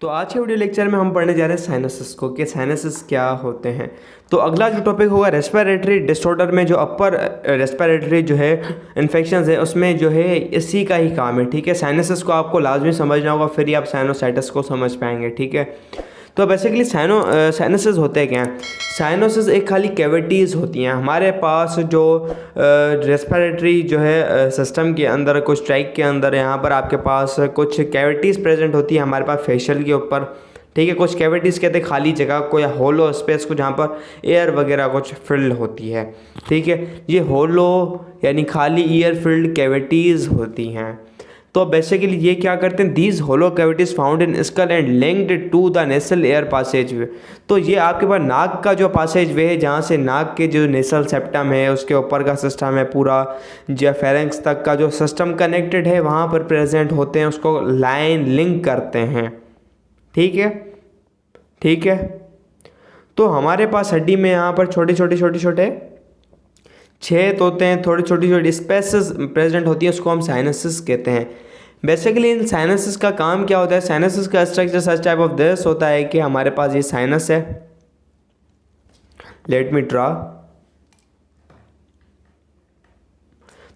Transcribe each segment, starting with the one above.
तो आज के वीडियो लेक्चर में हम पढ़ने जा रहे हैं साइनसिस को कि साइनसिस क्या होते हैं। तो अगला जो टॉपिक होगा रेस्पिरेटरी डिसऑर्डर में जो अपर रेस्पिरेटरी जो है इन्फेक्शंस है उसमें जो है इसी का ही काम है। ठीक है, साइनसिस को आपको लाजमी समझना होगा, फिर ही आप साइनोसाइटिस को समझ पाएंगे। ठीक है, तो बेसिकली साइनसिस होते क्या हैं। साइनसिस एक खाली कैविटीज़ होती हैं हमारे पास जो रेस्पिरेटरी जो है सिस्टम के अंदर, कुछ ट्रैक के अंदर यहाँ पर आपके पास कुछ कैविटीज़ प्रेजेंट होती है हमारे पास फेशियल के ऊपर। ठीक है, कुछ कैविटीज़ कहते हैं खाली जगह को या होलो स्पेस को जहाँ पर एयर वगैरह कुछ फिल्ड होती है। ठीक है, ये होलो यानी खाली एयर फिल्ड कैविटीज़ होती हैं। तो बेसिकली ये क्या करते हैं, these hollow cavities found in skull and linked to the nasal air passage way. तो ये आपके पास नाक का जो पासेज वे है, जहाँ से नाक के जो नेसल सेप्टम है उसके ऊपर का सिस्टम है, पूरा जो फेरेंक्स तक का जो सिस्टम कनेक्टेड है वहाँ पर प्रेजेंट होते हैं, उसको लाइन लिंक करते हैं। ठीक है, ठीक है। तो हमारे पास हड्डी में यहाँ पर छोटे छोटे छेद होते हैं, थोड़ी छोटी स्पेसेस प्रेजेंट होती है, उसको हम साइनसिस कहते हैं। बेसिकली इन साइनसिस का काम क्या होता है, साइनसिस का structure such type of this होता है कि हमारे पास ये साइनस है, लेट मी ड्रा।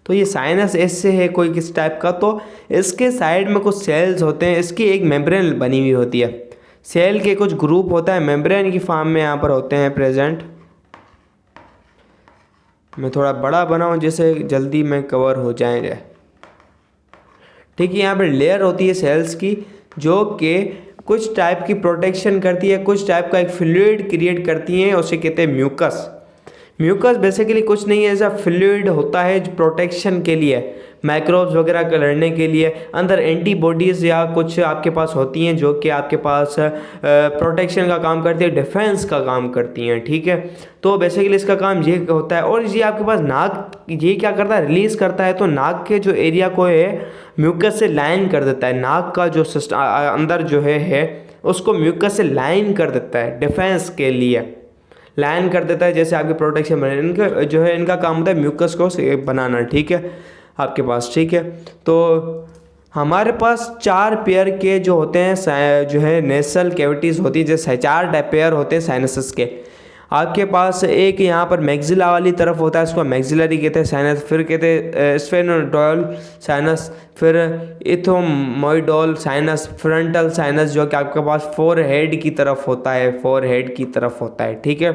तो ये साइनस ऐसे है कोई किस टाइप का, तो इसके साइड में कुछ सेल्स होते हैं, इसकी एक मेम्ब्रेन बनी हुई होती है, सेल के कुछ ग्रुप होता है मेम्ब्रेन की फॉर्म में यहाँ पर होते हैं प्रेजेंट। मैं थोड़ा बड़ा बनाऊं जिससे जल्दी में कवर हो जाएंगे। ठीक है, यहाँ पर लेयर होती है सेल्स की जो कि कुछ टाइप की प्रोटेक्शन करती है, कुछ टाइप का एक फ्लूइड क्रिएट करती हैं, उसे कहते हैं म्यूकस। म्यूकस बेसिकली कुछ नहीं है, ऐसा फ्लूइड होता है जो प्रोटेक्शन के लिए, माइक्रोब्स वगैरह का लड़ने के लिए। अंदर एंटीबॉडीज़ या कुछ आपके पास होती हैं जो कि आपके पास प्रोटेक्शन का काम करती है, डिफेंस का काम करती हैं। ठीक है, तो बेसिकली इसका काम ये होता है। और ये आपके पास नाक ये क्या करता है, रिलीज़ करता है, तो नाक के जो एरिया को है म्यूकस से लाइन कर देता है, नाक का जो सिस्टम अंदर जो है उसको म्यूकस से लाइन कर देता है, डिफेंस के लिए लाइन कर देता है, जैसे आपके प्रोटेक्शन बने। इनका जो है इनका काम होता है म्यूकस को बनाना। ठीक है, आपके पास। ठीक है, तो हमारे पास 4 पेयर के जो होते हैं जो है नेसल कैविटीज़ होती है, जैसे 4 पेयर होते हैं साइनसिस के। आपके पास एक यहाँ पर मैक्सिला वाली तरफ होता है, इसको मैक्सिलरी कहते हैं साइनस, फिर कहते हैं स्फेनोइडल साइनस, फिर इथोमोइडल साइनस, फ्रंटल साइनस जो कि आपके पास फोरहेड की तरफ होता है, फोरहेड की तरफ होता है। ठीक है,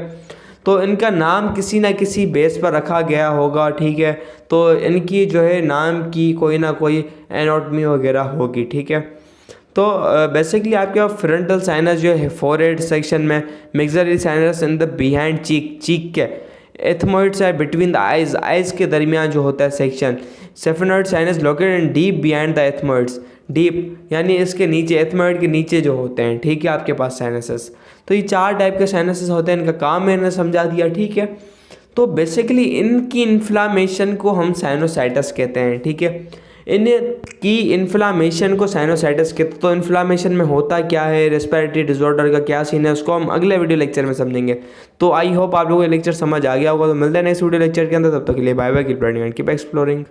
तो इनका नाम किसी ना किसी बेस पर रखा गया होगा। ठीक है, तो इनकी जो है नाम की कोई ना कोई एनाटॉमी वगैरह होगी। ठीक है, तो बेसिकली आपके पास फ्रंटल साइनस जो है फोरहेड सेक्शन में, maxillary sinus in the behind cheek के, एथमोइड्स है बिटवीन द आइज के दरमियान जो होता है section, sphenoid sinus located in deep behind the ethmoids, deep यानी इसके नीचे, एथमोइड के नीचे जो होते हैं। ठीक है, आपके पास साइनसेस। तो ये 4 टाइप के साइनसेस होते हैं, इनका काम मैंने समझा दिया। ठीक है, तो बेसिकली इनकी इन्फ्लामेशन को हम साइनोसाइटिस कहते हैं। ठीक है, इनकी इन्फ्लामेशन को साइनोसाइटिस कहते हैं। तो इन्फ्लामेशन में होता क्या है, रेस्पिरेटरी डिसऑर्डर का क्या सीन है, उसको हम अगले वीडियो लेक्चर में समझेंगे। तो आई होप आप लोगों को लेक्चर समझ आ गया होगा। तो मिलते हैं नेक्स्ट वीडियो लेक्चर के अंदर, तब तक के लिए bye bye, keep learning and keep exploring.